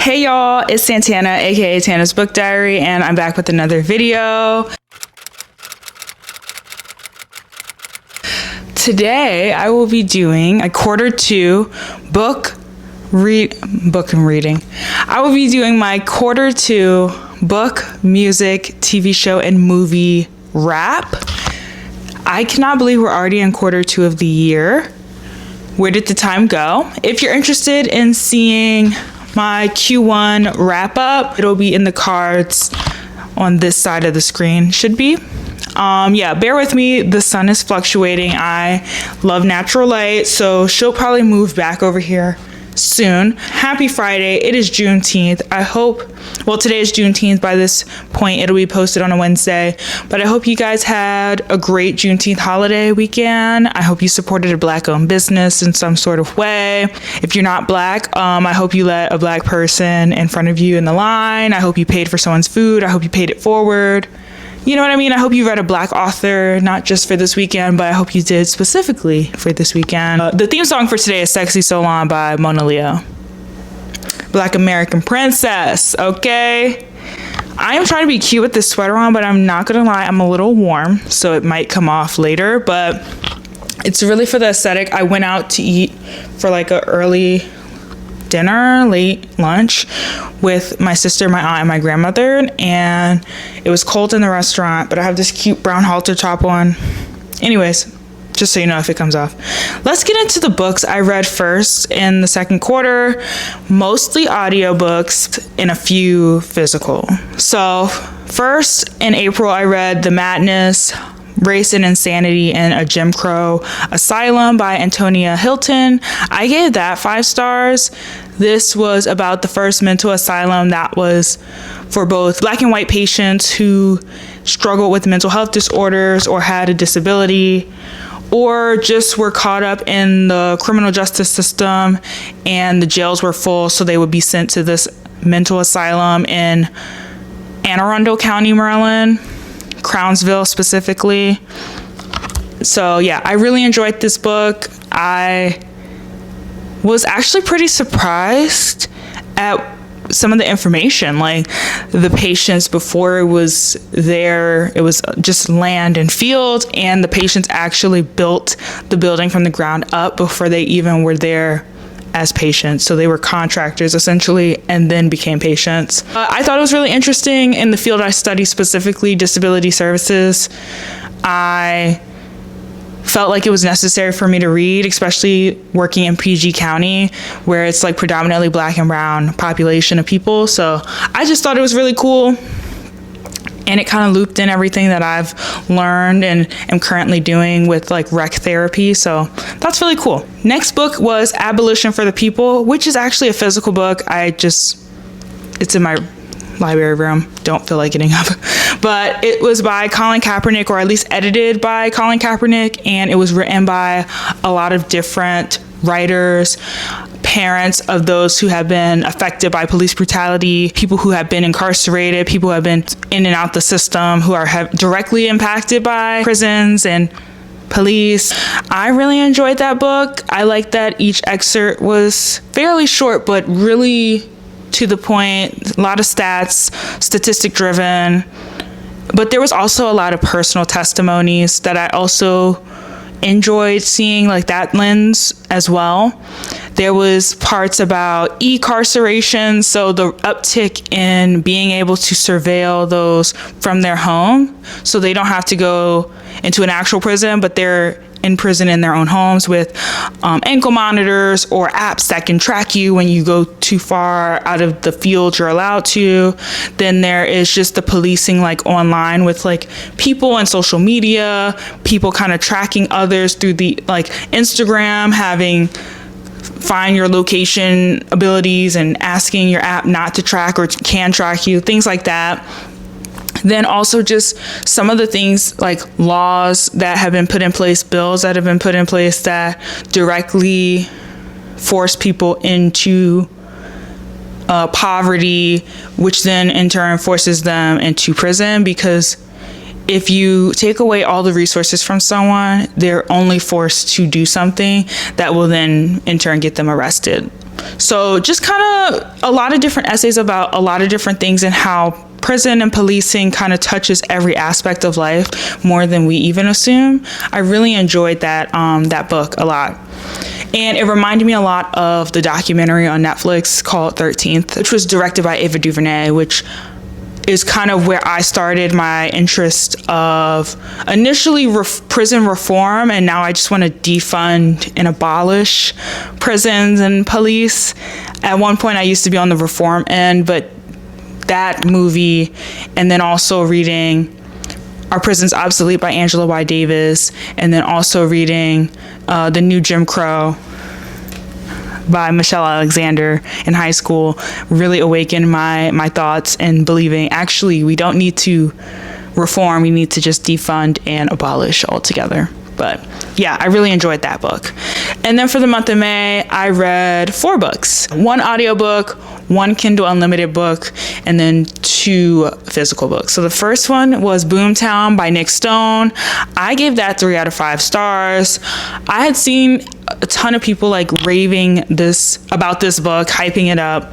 Hey y'all, it's Santana, aka Tana's Book Diary, and I'm back with another video. Today I will be doing a quarter two book and reading. I will be doing my quarter two book, music, TV show, and movie wrap. I cannot believe we're already in quarter two of the year. Where did the time go? If you're interested in seeing my Q1 wrap up, it'll be in the cards on this side of the screen, should be. Yeah, bear with me, the sun is fluctuating. I love natural light, so she'll probably move back over here soon. Happy Friday, it is Juneteenth. I hope, well, today is Juneteenth. By this point it'll be posted on a Wednesday, but I hope you guys had a great Juneteenth holiday weekend. I hope you supported a Black-owned business in some sort of way. If you're not Black, I hope you let a Black person in front of you in the line. I hope you paid for someone's food. I hope you paid it forward. You know what I mean? I hope you read a Black author, not just for this weekend, but I hope you did specifically for this weekend. The theme song for today is Sexy So Long by Mona Leo. Black American Princess, okay? I am trying to be cute with this sweater on, but I'm not gonna lie, I'm a little warm, so it might come off later, but it's really for the aesthetic. I went out to eat for like a early dinner, late lunch with my sister, my aunt, and my grandmother, and it was cold in the restaurant, but I have this cute brown halter top on. Anyways, just so you know if it comes off. Let's get into the books I read first in the second quarter, mostly audiobooks and a few physical. So first in April, I read The Madness, Race and Insanity in a Jim Crow Asylum by Antonia Hilton. I gave that 5 stars. This was about the first mental asylum that was for both Black and white patients who struggled with mental health disorders or had a disability, or just were caught up in the criminal justice system and the jails were full, so they would be sent to this mental asylum in Anne Arundel County, Maryland, Crownsville specifically. So yeah, I really enjoyed this book. I was actually pretty surprised at some of the information, like the patients before it was there, it was just land and field, and the patients actually built the building from the ground up before they even were there as patients. So they were contractors essentially and then became patients. I thought it was really interesting in the field I study, specifically disability services. I felt like it was necessary for me to read, especially working in PG County where it's like predominantly Black and brown population of people. So I just thought it was really cool, and it kind of looped in everything that I've learned and am currently doing with like rec therapy. So that's really cool. Next book was Abolition for the People, which is actually a physical book. It's in my library room. Don't feel like getting up. But it was by Colin Kaepernick, or at least edited by Colin Kaepernick, and it was written by a lot of different writers, parents of those who have been affected by police brutality, people who have been incarcerated, people who have been in and out the system, who are directly impacted by prisons and police. I really enjoyed that book. I like that each excerpt was fairly short, but really to the point, a lot of stats, statistic driven, but there was also a lot of personal testimonies that I also enjoyed seeing, like that lens as well. There was parts about e-carceration, so the uptick in being able to surveil those from their home, so they don't have to go into an actual prison, but they're in prison in their own homes with ankle monitors or apps that can track you when you go too far out of the field you're allowed to. Then there is just the policing, like online, with like people and social media, people kind of tracking others through the like Instagram, having find your location abilities and asking your app not to track or can track you, things like that. Then also just some of the things like laws that have been put in place, bills that have been put in place that directly force people into poverty, which then in turn forces them into prison, because if you take away all the resources from someone, they're only forced to do something that will then in turn get them arrested. So just kind of a lot of different essays about a lot of different things and how prison and policing kind of touches every aspect of life more than we even assume. I really enjoyed that book a lot. And it reminded me a lot of the documentary on Netflix called 13th, which was directed by Ava DuVernay, which is kind of where I started my interest of initially prison reform, and now I just want to defund and abolish prisons and police. At one point I used to be on the reform end, but that movie, and then also reading Are Prisons Obsolete by Angela Y. Davis, and then also reading The New Jim Crow by Michelle Alexander in high school really awakened my thoughts and believing actually we don't need to reform, we need to just defund and abolish altogether. But yeah, I really enjoyed that book. And then for the month of May, I read 4 books. 1 audiobook, 1 Kindle Unlimited book, and then 2 physical books. So the first one was Boomtown by Nick Stone. I gave that 3 out of 5 stars. I had seen a ton of people like raving about this book, hyping it up.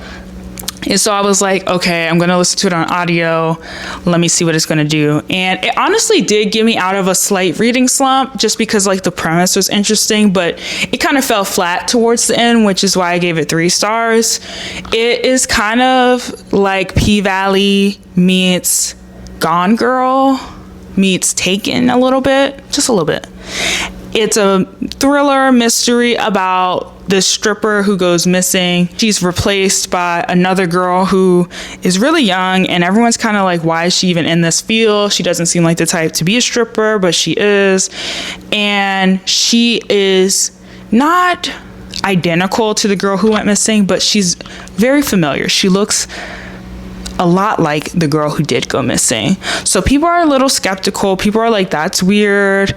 And so I was like, okay, I'm going to listen to it on audio. Let me see what it's going to do. And it honestly did get me out of a slight reading slump just because like the premise was interesting, but it kind of fell flat towards the end, which is why I gave it 3 stars. It is kind of like P-Valley meets Gone Girl meets Taken a little bit, just a little bit. It's a thriller mystery about this stripper who goes missing. She's replaced by another girl who is really young, and everyone's kind of like, why is she even in this field? She doesn't seem like the type to be a stripper, but she is. And she is not identical to the girl who went missing, but she's very familiar. She looks a lot like the girl who did go missing. So people are a little skeptical. People are like, that's weird.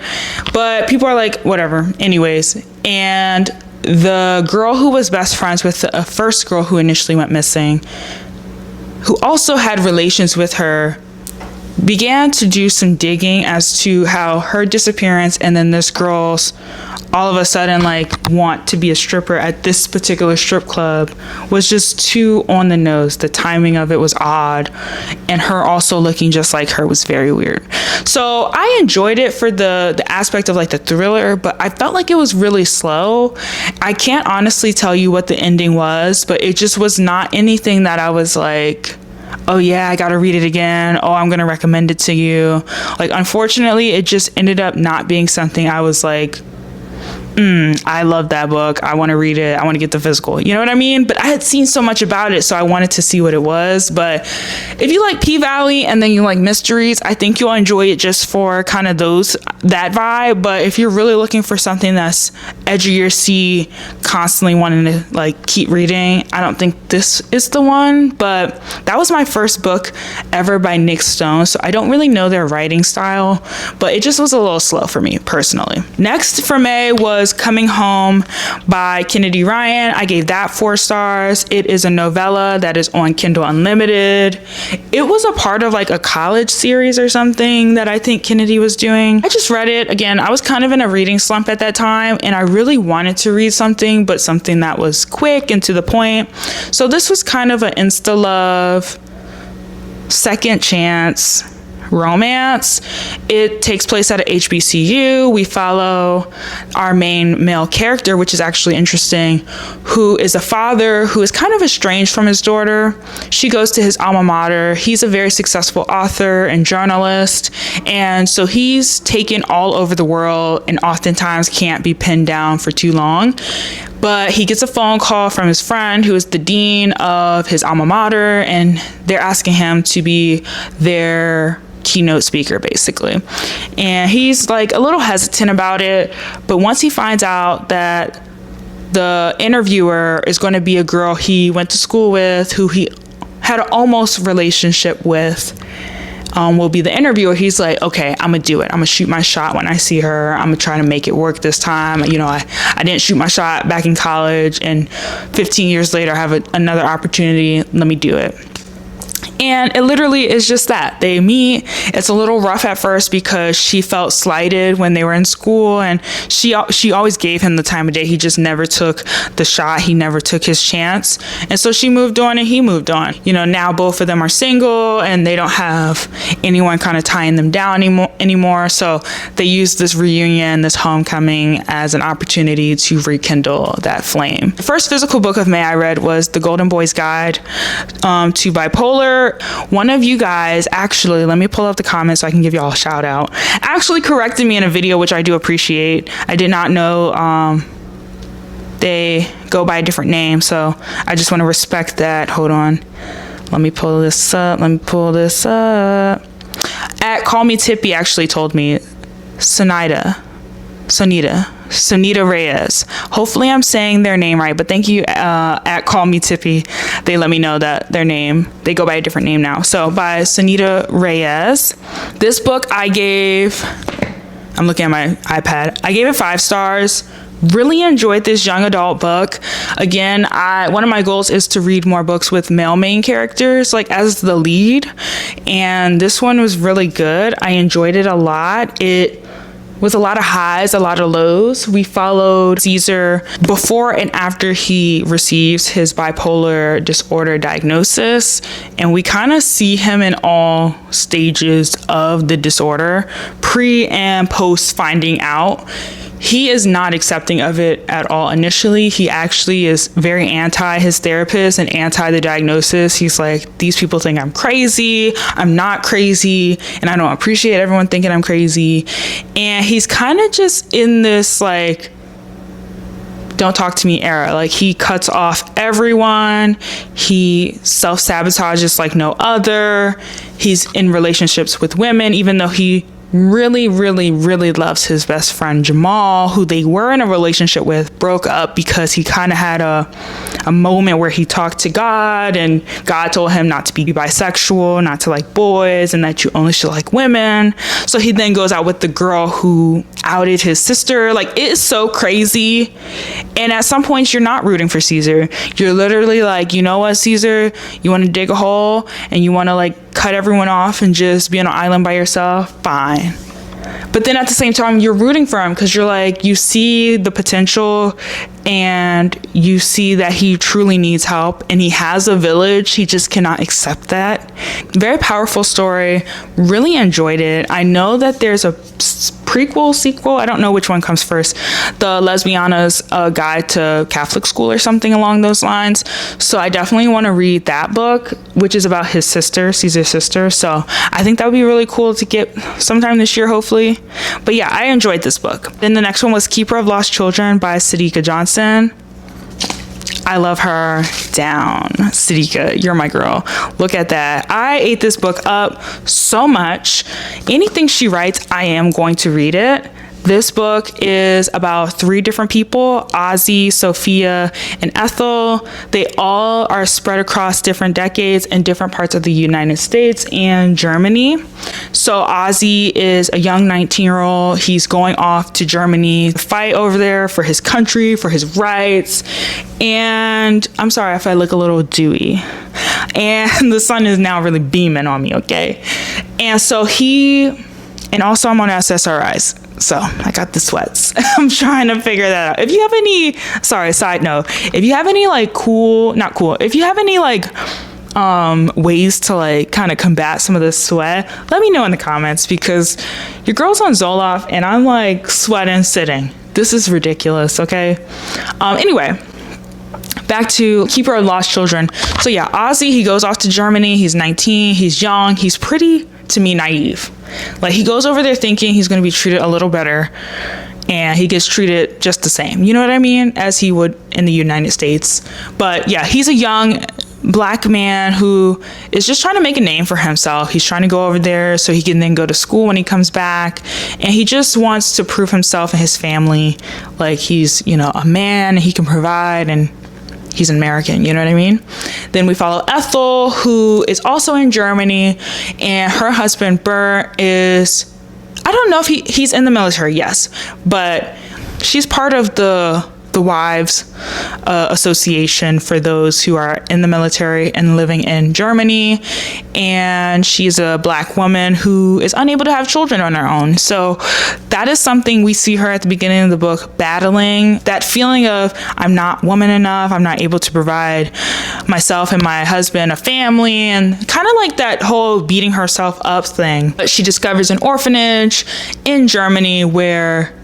But people are like, whatever. Anyways. And the girl who was best friends with the first girl who initially went missing, who also had relations with her, began to do some digging as to how her disappearance and then this girl's all of a sudden like want to be a stripper at this particular strip club was just too on the nose. The timing of it was odd, and her also looking just like her was very weird. So I enjoyed it for the aspect of like the thriller, but I felt like it was really slow. I can't honestly tell you what the ending was, but it just was not anything that I was like, oh yeah, I gotta read it again. Oh, I'm gonna recommend it to you. Like, unfortunately, it just ended up not being something I was like, I love that book. I want to read it. I want to get the physical. You know what I mean? But I had seen so much about it, so I wanted to see what it was. But if you like P-Valley and then you like mysteries, I think you'll enjoy it just for kind of that vibe. But if you're really looking for something that's edge of your seat, constantly wanting to like keep reading, I don't think this is the one. But that was my first book ever by Nick Stone, so I don't really know their writing style, but it just was a little slow for me personally. Next for May was Coming Home by Kennedy Ryan. I gave that 4 stars. It is a novella that is on Kindle Unlimited. It was a part of like a college series or something that I think Kennedy was doing. I just read it. Again, I was kind of in a reading slump at that time, and I really wanted to read something, but something that was quick and to the point. So this was kind of an insta-love, second chance romance. It takes place at a HBCU. We follow our main male character, which is actually interesting, who is a father who is kind of estranged from his daughter. She goes to his alma mater. He's a very successful author and journalist, and so he's taken all over the world and oftentimes can't be pinned down for too long. But he gets a phone call from his friend who is the dean of his alma mater, and they're asking him to be their keynote speaker basically. And he's like a little hesitant about it, but once he finds out that the interviewer is going to be a girl he went to school with, who he had an almost relationship with, will be the interviewer, he's like, okay, I'm gonna do it. I'm gonna shoot my shot when I see her. I'm gonna try to make it work this time. You know, I didn't shoot my shot back in college, and 15 years later I have another opportunity. Let me do it. And it literally is just that. They meet. It's a little rough at first because she felt slighted when they were in school, and she always gave him the time of day. He just never took the shot. He never took his chance. And so she moved on and he moved on. You know, now both of them are single and they don't have anyone kind of tying them down anymore. So they use this reunion, this homecoming, as an opportunity to rekindle that flame. The first physical book of May I read was The Golden Boy's Guide to Bipolar. One of you guys, actually, let me pull up the comments so I can give y'all a shout out, actually corrected me in a video, which I do appreciate. I did not know they go by a different name, so I just want to respect that. Hold on. Let me pull this up. At Call Me Tippy actually told me Sonita Reyes. Hopefully I'm saying their name right, but thank you at Call Me Tippy. They let me know that they go by a different name now. So by Sonita Reyes. This book I'm looking at my iPad. I gave it 5 stars. Really enjoyed this young adult book. Again, one of my goals is to read more books with male main characters, like as the lead. And this one was really good. I enjoyed it a lot. It was a lot of highs, a lot of lows. We followed Caesar before and after he receives his bipolar disorder diagnosis. And we kind of see him in all stages of the disorder, pre and post finding out. He is not accepting of it at all initially. He actually is very anti his therapist and anti the diagnosis. He's like, these people think I'm crazy. I'm not crazy. And I don't appreciate everyone thinking I'm crazy. And he's kind of just in this like, don't talk to me era. Like, he cuts off everyone. He self-sabotages like no other. He's in relationships with women, even though he really loves his best friend Jamal, who they were in a relationship with, broke up because he kind of had a moment where he talked to God, and God told him not to be bisexual, not to like boys, and that you only should like women. So he then goes out with the girl who outed his sister. Like, it is so crazy. And at some points you're not rooting for Caesar. You're literally like, you know what, Caesar, you want to dig a hole and you want to like cut everyone off and just be on an island by yourself? Fine. But then at the same time, you're rooting for him because you're like, you see the potential and you see that he truly needs help and he has a village. He just cannot accept that. Very powerful story. Really enjoyed it. I know that there's a sequel. I don't know which one comes first. The Lesbiana's Guide to Catholic School or something along those lines. So I definitely want to read that book, which is about his sister, Caesar's sister. So I think that would be really cool to get sometime this year, hopefully. But yeah, I enjoyed this book. Then the next one was Keeper of Lost Children by Sadiqa Johnson. I love her down. Sadiqa, you're my girl. Look at that. I ate this book up so much. Anything she writes, I am going to read it. This book is about 3 different people, Ozzy, Sophia, and Ethel. They all are spread across different decades in different parts of the United States and Germany. So Ozzy is a young 19-year-old. He's going off to Germany to fight over there for his country, for his rights. And I'm sorry if I look a little dewy. And the sun is now really beaming on me, okay? And so and also I'm on SSRIs. So I got the sweats. I'm trying to figure that out. If you have any, side note, if you have any like if you have any like ways to like kind of combat some of the sweat, let me know in the comments, because your girl's on Zoloft and I'm like sweating sitting. This is ridiculous, okay? Anyway, back to Keeper of Lost Children. So yeah, Ozzy, he goes off to Germany. He's 19, he's young, he's pretty, to me, naive. Like, he goes over there thinking he's going to be treated a little better, and he gets treated just the same, you know what I mean, as he would in the United States. But yeah, he's a young Black man who is just trying to make a name for himself. He's trying to go over there so he can then go to school when he comes back, and he just wants to prove himself and his family like he's, you know, a man, and he can provide, and he's an American, you know what I mean? Then we follow Ethel, who is also in Germany, and her husband Bert I don't know if he's in the military, yes, but she's part of the the Wives Association for those who are in the military and living in Germany. And she's a Black woman who is unable to have children on her own. So that is something we see her at the beginning of the book battling, that feeling of, I'm not woman enough, I'm not able to provide myself and my husband a family, and kind of like that whole beating herself up thing. But she discovers an orphanage in Germany where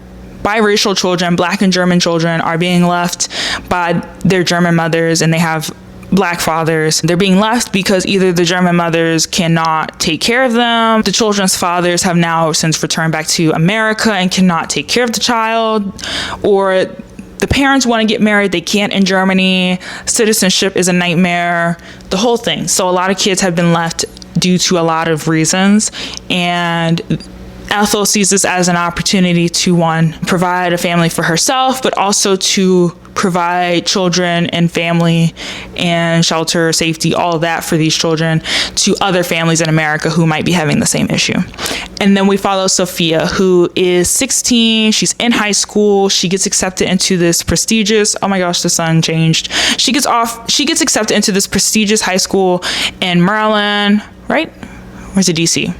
biracial children, Black and German children, are being left by their German mothers, and they have Black fathers. They're being left because either the German mothers cannot take care of them, the children's fathers have now since returned back to America and cannot take care of the child, or the parents want to get married, they can't in Germany, citizenship is a nightmare, the whole thing. So a lot of kids have been left due to a lot of reasons, and Ethel sees this as an opportunity to, one, provide a family for herself, but also to provide children and family and shelter, safety, all of that for these children to other families in America who might be having the same issue. And then we follow Sophia, who is 16. She's in high school. She gets accepted into this prestigious, oh my gosh, the sun changed. She gets accepted into this prestigious high school in Maryland, right? Or is it DC?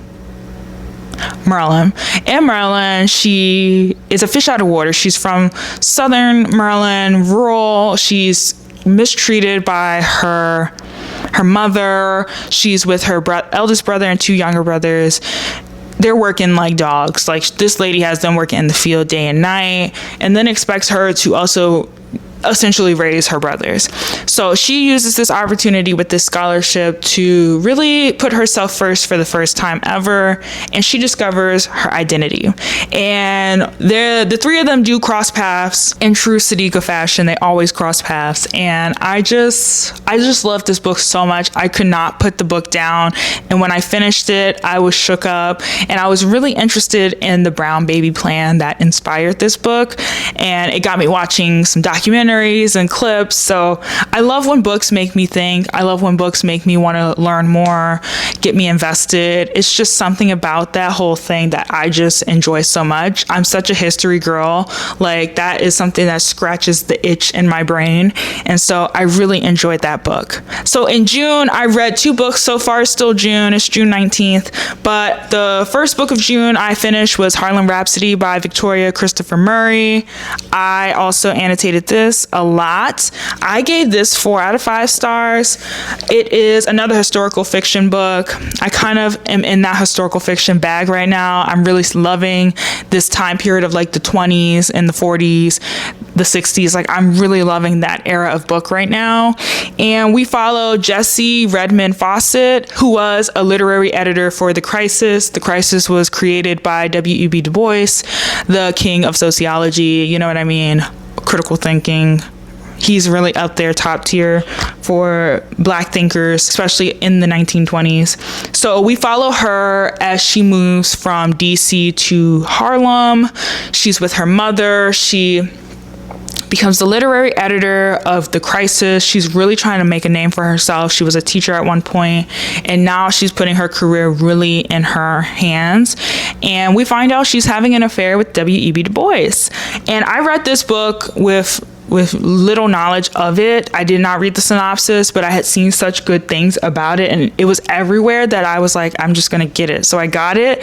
Maryland. In Maryland, she is a fish out of water. She's from Southern Maryland, rural. She's mistreated by her mother. She's with her eldest brother and 2 younger brothers. They're working like dogs. Like, this lady has them working in the field day and night, and then expects her to also essentially raise her brothers. So she uses this opportunity with this scholarship to really put herself first for the first time ever, and she discovers her identity. And the 3 of them do cross paths in true Sadiqa fashion. They always cross paths, and I just love this book so much. I could not put the book down, and when I finished it, I was shook up, and I was really interested in the brown baby plan that inspired this book, and it got me watching some documentaries and clips. So I love when books make me think. I love when books make me want to learn more, get me invested. It's just something about that whole thing that I just enjoy so much. I'm such a history girl. Like, that is something that scratches the itch in my brain. And so I really enjoyed that book. So in June, I read 2 books. So far, it's still June. It's June 19th. But the first book of June I finished was Harlem Rhapsody by Victoria Christopher Murray. I also annotated this a lot. I gave this 4 out of 5 stars. It is another historical fiction book. I kind of am in that historical fiction bag right now. I'm really loving this time period of like the 20s and the 40s, the 60s. Like, I'm really loving that era of book right now. And we follow Jessie Redmond Fawcett, who was a literary editor for The Crisis. The Crisis was created by W.E.B. Du Bois, the king of sociology, you know what I mean? Critical thinking. He's really up there, top tier for Black thinkers, especially in the 1920s. So we follow her as she moves from DC to Harlem. She's with her mother. She becomes the literary editor of The Crisis. She's really trying to make a name for herself. She was a teacher at one point, and now she's putting her career really in her hands. And we find out she's having an affair with W.E.B. Du Bois. And I read this book with little knowledge of it. I did not read the synopsis, but I had seen such good things about it, and it was everywhere that I was like, I'm just gonna get it. So I got it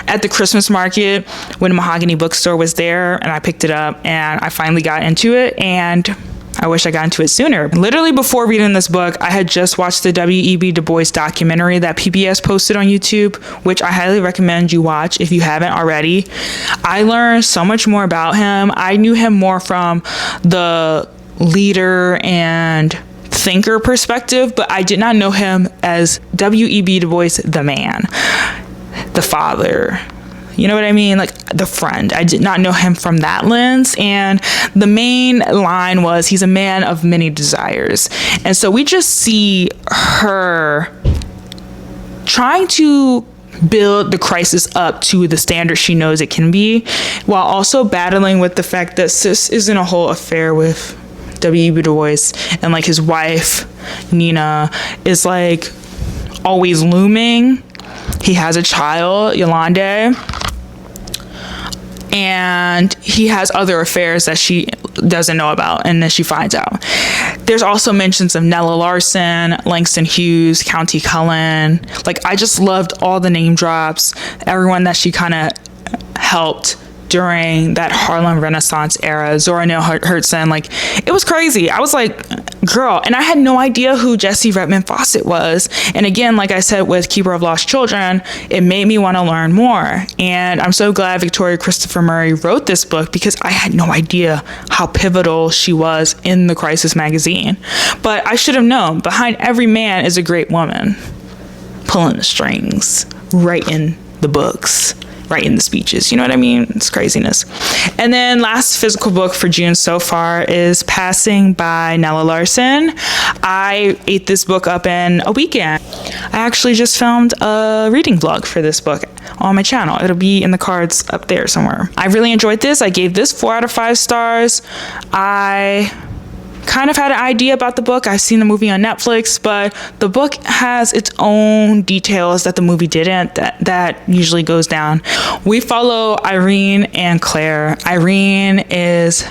at the Christmas market when Mahogany Bookstore was there, and I picked it up, and I finally got into it, and I wish I got into it sooner. Literally before reading this book, I had just watched the W.E.B. Du Bois documentary that PBS posted on YouTube, which I highly recommend you watch if you haven't already. I learned so much more about him. I knew him more from the leader and thinker perspective, but I did not know him as W.E.B. Du Bois, the man, the father. You know what I mean? Like, the friend. I did not know him from that lens. And the main line was, he's a man of many desires. And so we just see her trying to build The Crisis up to the standard she knows it can be, while also battling with the fact that sis is in a whole affair with W.E.B. Du Bois, and like his wife Nina is like always looming. He has a child, Yolande, and he has other affairs that she doesn't know about, and then she finds out. There's also mentions of Nella Larson, Langston Hughes, County Cullen. Like, I just loved all the name drops, everyone that she kind of helped during that Harlem Renaissance era. Zora Neale Hurston, like, it was crazy. I was like, girl, and I had no idea who Jessie Redmond Fawcett was. And again, like I said, with Keeper of Lost Children, it made me want to learn more. And I'm so glad Victoria Christopher Murray wrote this book, because I had no idea how pivotal she was in the Crisis magazine. But I should have known, behind every man is a great woman pulling the strings, writing the books, writing the speeches. You know what I mean? It's craziness. And then last physical book for June so far is Passing by Nella Larson. I ate this book up in a weekend. I actually just filmed a reading vlog for this book on my channel. It'll be in the cards up there somewhere. I really enjoyed this. I gave this 4 out of 5 stars. I kind of had an idea about the book. I've seen the movie on Netflix, but the book has its own details that the movie didn't, that usually goes down. We follow Irene and Claire. Irene is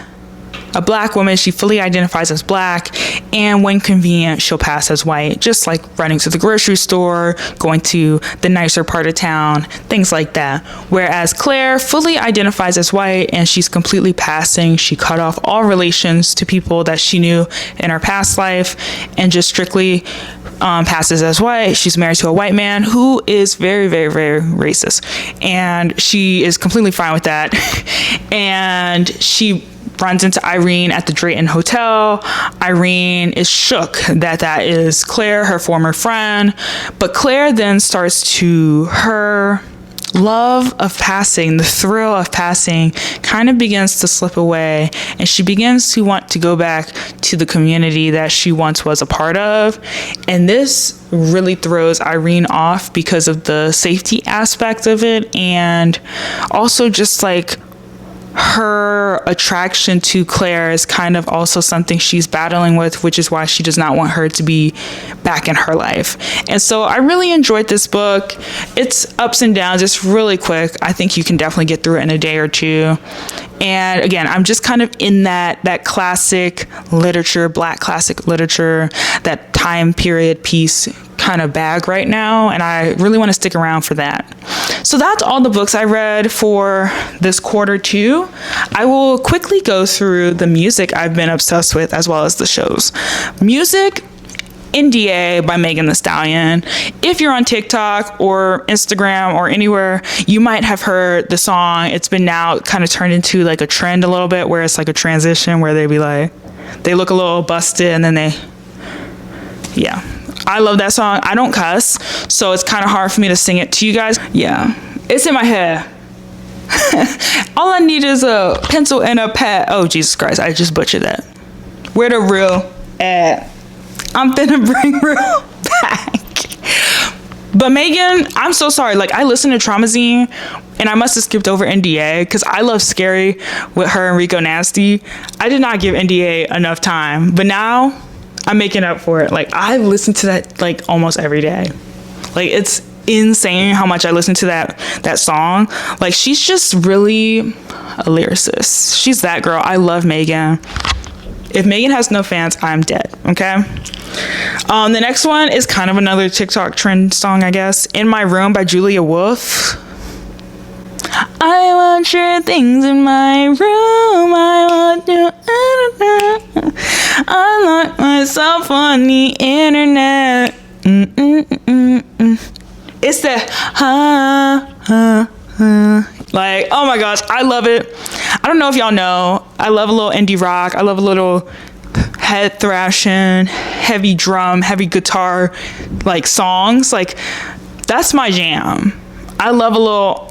a Black woman. She fully identifies as Black, and when convenient, she'll pass as white, just like running to the grocery store, going to the nicer part of town, things like that. Whereas Claire fully identifies as white, and she's completely passing. She cut off all relations to people that she knew in her past life, and just strictly passes as white. She's married to a white man who is very, very, very racist, and she is completely fine with that. And she runs into Irene at the Drayton Hotel. Irene is shook that that is Claire, her former friend. But Claire then starts to, her love of passing, the thrill of passing, kind of begins to slip away. And she begins to want to go back to the community that she once was a part of. And this really throws Irene off because of the safety aspect of it. And also just like, her attraction to Claire is kind of also something she's battling with, which is why she does not want her to be back in her life. And so I really enjoyed this book. It's ups and downs. It's really quick. I think you can definitely get through it in a day or two. And again, I'm just kind of in that classic literature, Black classic literature, that time period piece kind of bag right now, and I really want to stick around for that. So that's all the books I read for this Q2. I will quickly go through the music I've been obsessed with, as well as the shows. Music, NDA by Megan Thee Stallion. If you're on TikTok or Instagram or anywhere, you might have heard the song. It's been now kind of turned into like a trend a little bit, where it's like a transition where they be like, they look a little busted and then yeah. I love that song. I don't cuss, so it's kind of hard for me to sing it to you guys. Yeah, it's in my head. All I need is a pencil and a pad. Oh, Jesus Christ, I just butchered that. Where the real at? I'm finna bring real back. But Megan, I'm so sorry. Like, I listened to Traumazine, and I must have skipped over NDA, because I love Scary with her and Rico Nasty. I did not give NDA enough time, but now I'm making up for it. Like, I listen to that like almost every day. Like, it's insane how much I listen to that song. Like, she's just really a lyricist. She's that girl. I love Megan. If Megan has no fans, I'm dead. Okay. The next one is kind of another TikTok trend song, I guess. In My Room by Julia Wolf. I want your things in my room. I want you. I lock myself on the internet. It's the like, oh my gosh, I love it. I don't know if y'all know, I love a little indie rock. I love a little head thrashing, heavy drum, heavy guitar, like songs. Like, that's my jam. I love a little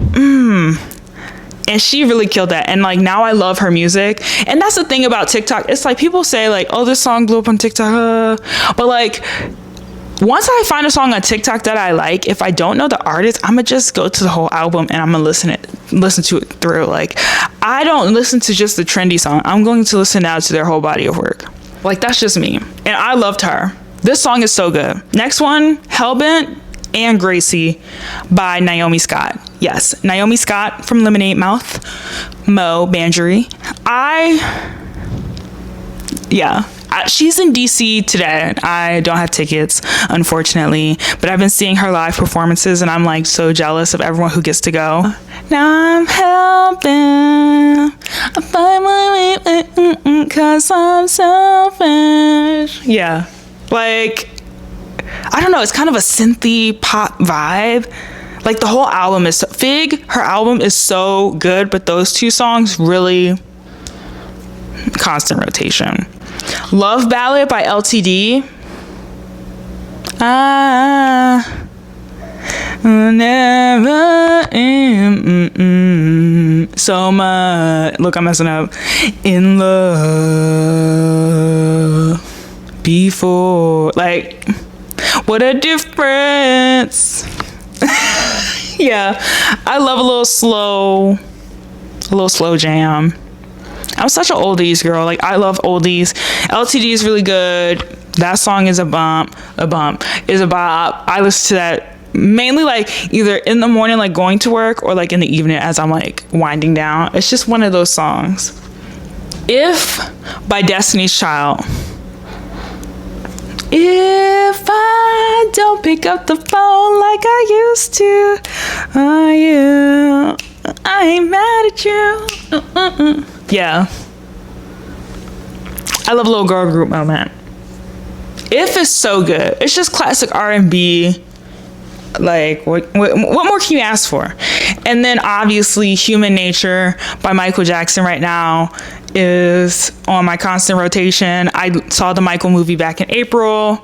and she really killed that. And like, now I love her music. And that's the thing about TikTok. It's like, people say like, oh, this song blew up on TikTok. But like, once I find a song on TikTok that I like, if I don't know the artist, I'm gonna just go to the whole album and I'm gonna listen to it through. Like, I don't listen to just the trendy song. I'm going to listen now to their whole body of work. Like, that's just me. And I loved her. This song is so good. Next one, Hellbent and Gracie by Naomi Scott. Yes, Naomi Scott from Lemonade Mouth, Mo Bangery. I Yeah. She's in DC today. I don't have tickets, unfortunately, but I've been seeing her live performances and I'm like so jealous of everyone who gets to go. Now I'm helping. I find my way cause I'm selfish. Yeah. Like, I don't know. It's kind of a synthy pop vibe. Like the whole album is Fig. Her album is so good, but those two songs really constant rotation. Love Ballad by LTD. Never am so much. Look, I'm messing up. In love before. Like, what a difference. Yeah, I love a little slow jam. I'm such an oldies girl. Like, I love oldies. LTD is really good. That song is a bop. I listen to that mainly like either in the morning, like going to work, or like in the evening as I'm like winding down. It's just one of those songs. If by Destiny's Child. If I don't pick up the phone like I used to, I ain't mad at you. Yeah. I love a little girl group moment. If is so good. It's just classic R&B. Like, what more can you ask for? And then obviously Human Nature by Michael Jackson right now is on my constant rotation. I saw the Michael movie back in April,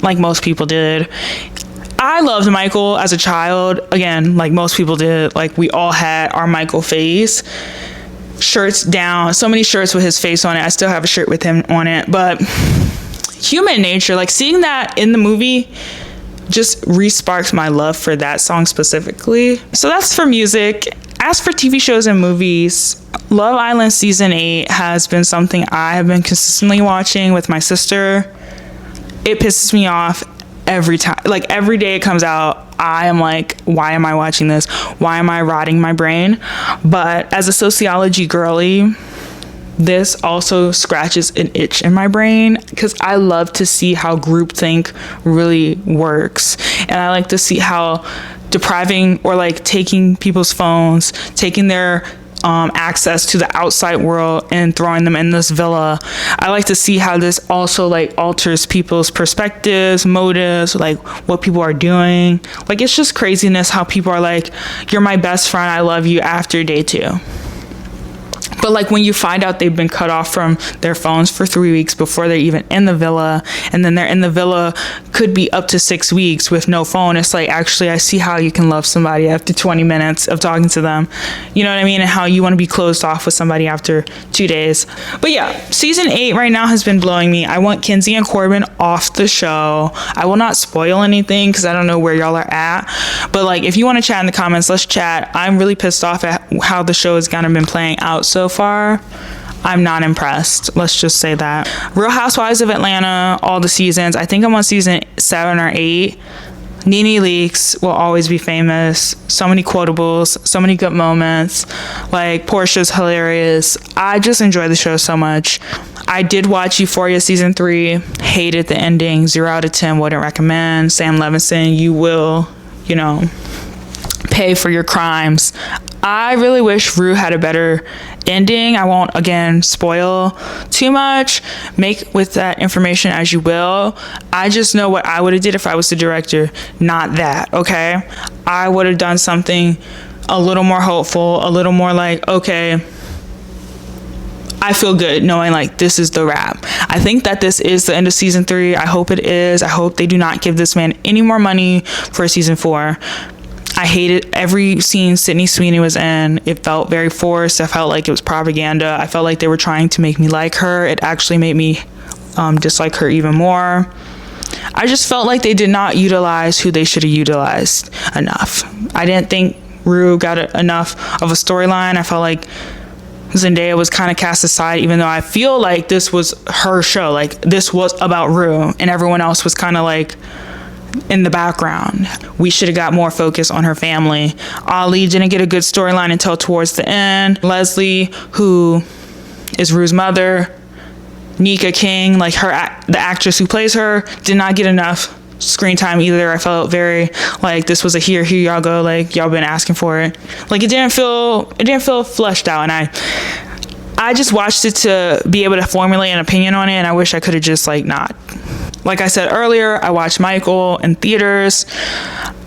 like most people did. I loved Michael as a child. Again, like most people did. Like, we all had our Michael phase. Shirts down, so many shirts with his face on it. I still have a shirt with him on it. But Human Nature, like seeing that in the movie just re-sparked my love for that song specifically. So that's for music. As for TV shows and movies, Love Island season 8 has been something I have been consistently watching with my sister. It pisses me off every time. Like, every day it comes out, I am like, why am I watching this? Why am I rotting my brain? But as a sociology girly, this also scratches an itch in my brain because I love to see how groupthink really works. And I like to see how depriving or like taking people's phones, taking their access to the outside world and throwing them in this villa. I like to see how this also like alters people's perspectives, motives, like what people are doing. Like, it's just craziness how people are like, you're my best friend, I love you, after day 2. But like, when you find out they've been cut off from their phones for 3 weeks before they're even in the villa, and then they're in the villa could be up to 6 weeks with no phone, it's like, actually, I see how you can love somebody after 20 minutes of talking to them. You know what I mean? And how you want to be closed off with somebody after 2 days. But yeah, season 8 right now has been blowing me. I want Kinsey and Corbin off the show. I will not spoil anything because I don't know where y'all are at. But like, if you want to chat in the comments, let's chat. I'm really pissed off at how the show has kind of been playing out so far. I'm not impressed. Let's just say that. Real Housewives of Atlanta, all the seasons. I think I'm on season 7 or 8. Nene Leakes will always be famous. So many quotables, so many good moments. Like, Portia's hilarious. I just enjoy the show so much. I did watch Euphoria season 3. Hated the ending. 0 out of 10. Wouldn't recommend. Sam Levinson, you will, pay for your crimes. I really wish Rue had a better ending. I won't, again, spoil too much. Make with that information as you will. I just know what I would have did if I was the director. Not that, okay? I would have done something a little more hopeful, a little more like, okay, I feel good knowing like this is the wrap. I think that this is the end of season 3. I hope it is. I hope they do not give this man any more money for season 4. I hated every scene Sydney Sweeney was in. It felt very forced. I felt like it was propaganda. I felt like they were trying to make me like her. It actually made me dislike her even more. I just felt like they did not utilize who they should have utilized enough. I didn't think Rue got enough of a storyline. I felt like Zendaya was kind of cast aside, even though I feel like this was her show. Like, this was about Rue, and everyone else was kind of like in the background. We should have got more focus on her family. Ali didn't get a good storyline until towards the end. Leslie, who is Rue's mother, Nika King, like the actress who plays her, did not get enough screen time either. I felt very like this was a here y'all go, like y'all been asking for it. Like it didn't feel fleshed out, and I just watched it to be able to formulate an opinion on it, and I wish I could have just like not. Like I said earlier, I watched Michael in theaters.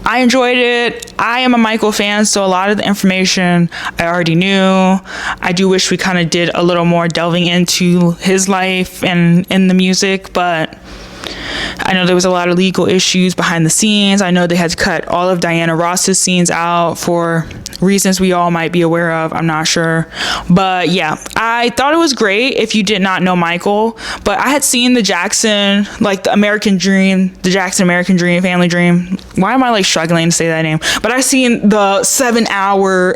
I enjoyed it. I am a Michael fan, so a lot of the information I already knew. I do wish we kind of did a little more delving into his life and in the music, but I know there was a lot of legal issues behind the scenes. I know they had to cut all of Diana Ross's scenes out for reasons we all might be aware of. I'm not sure. But yeah, I thought it was great if you did not know Michael. But I had seen the Jackson, like the American Dream, the Jackson American Dream, Family Dream. Why am I like struggling to say that name? But I've seen the 7-hour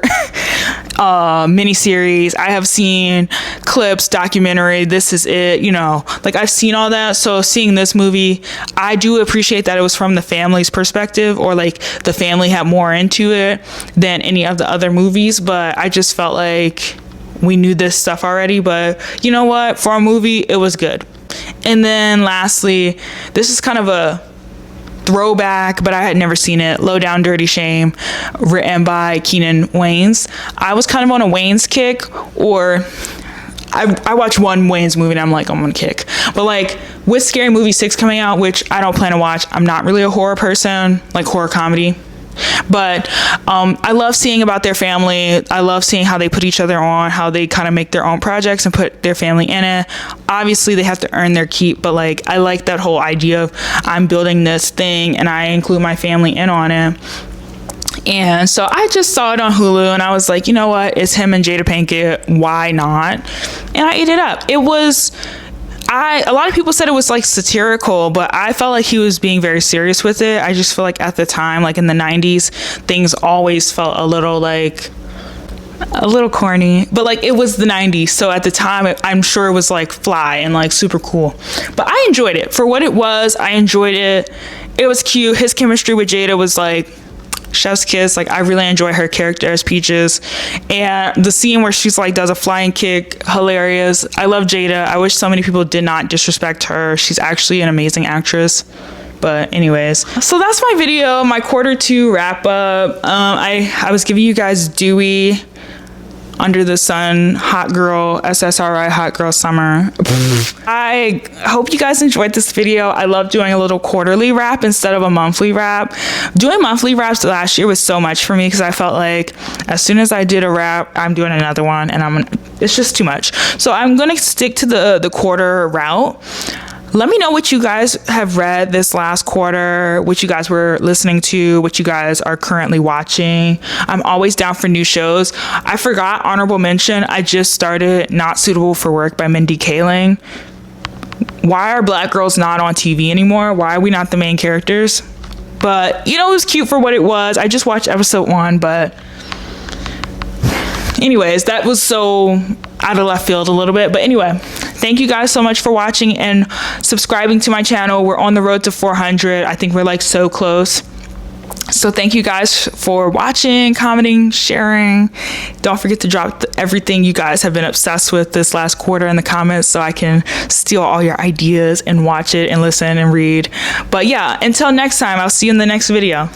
miniseries. I have seen clips, documentary, This Is It, you know, like I've seen all that. So seeing this movie, I do appreciate that it was from the family's perspective, or like the family had more into it than any of the other movies. But I just felt like we knew this stuff already, but you know what, for a movie it was good. And then lastly, this is kind of a throwback, but I had never seen it, Low Down Dirty Shame, written by Keenan Wayans. I was kind of on a Wayans kick, or I watched one Wayans movie and I'm like, I'm on a kick. But like with Scary Movie 6 coming out, which I don't plan to watch, I'm not really a horror person, like horror comedy. But I love seeing about their family. I love seeing how they put each other on, how they kind of make their own projects and put their family in it. Obviously they have to earn their keep, but like I like that whole idea of I'm building this thing and I include my family in on it. And so I just saw it on Hulu and I was like, you know what, it's him and Jada Pinkett, why not? And I ate it up. It was, a lot of people said it was like satirical, but I felt like he was being very serious with it. I just feel like at the time, like in the 90s, things always felt a little corny, but like it was the 90s. So at the time, I'm sure it was like fly and like super cool, but I enjoyed it for what it was. I enjoyed it. It was cute. His chemistry with Jada was like chef's kiss. Like I really enjoy her character as Peaches, and the scene where she's like does a flying kick, hilarious. I love Jada. I wish so many people did not disrespect her. She's actually an amazing actress. But anyways, so that's my video, my Q2 wrap up. I was giving you guys Dewey, Under the Sun, Hot Girl, SSRI, Hot Girl Summer. I hope you guys enjoyed this video. I love doing a little quarterly wrap instead of a monthly wrap. Doing monthly wraps last year was so much for me because I felt like as soon as I did a wrap, I'm doing another one, and it's just too much. So I'm gonna stick to the quarter route. Let me know what you guys have read this last quarter, what you guys were listening to, what you guys are currently watching. I'm always down for new shows. I forgot, honorable mention, I just started Not Suitable for Work by Mindy Kaling. Why are black girls not on TV anymore? Why are we not the main characters? But, you know, it was cute for what it was. I just watched episode 1, but anyways, that was so out of left field a little bit. But anyway, thank you guys so much for watching and subscribing to my channel. We're on the road to 400. I think we're like so close. So thank you guys for watching, commenting, sharing. Don't forget to drop everything you guys have been obsessed with this last quarter in the comments so I can steal all your ideas and watch it and listen and read. But yeah, until next time, I'll see you in the next video.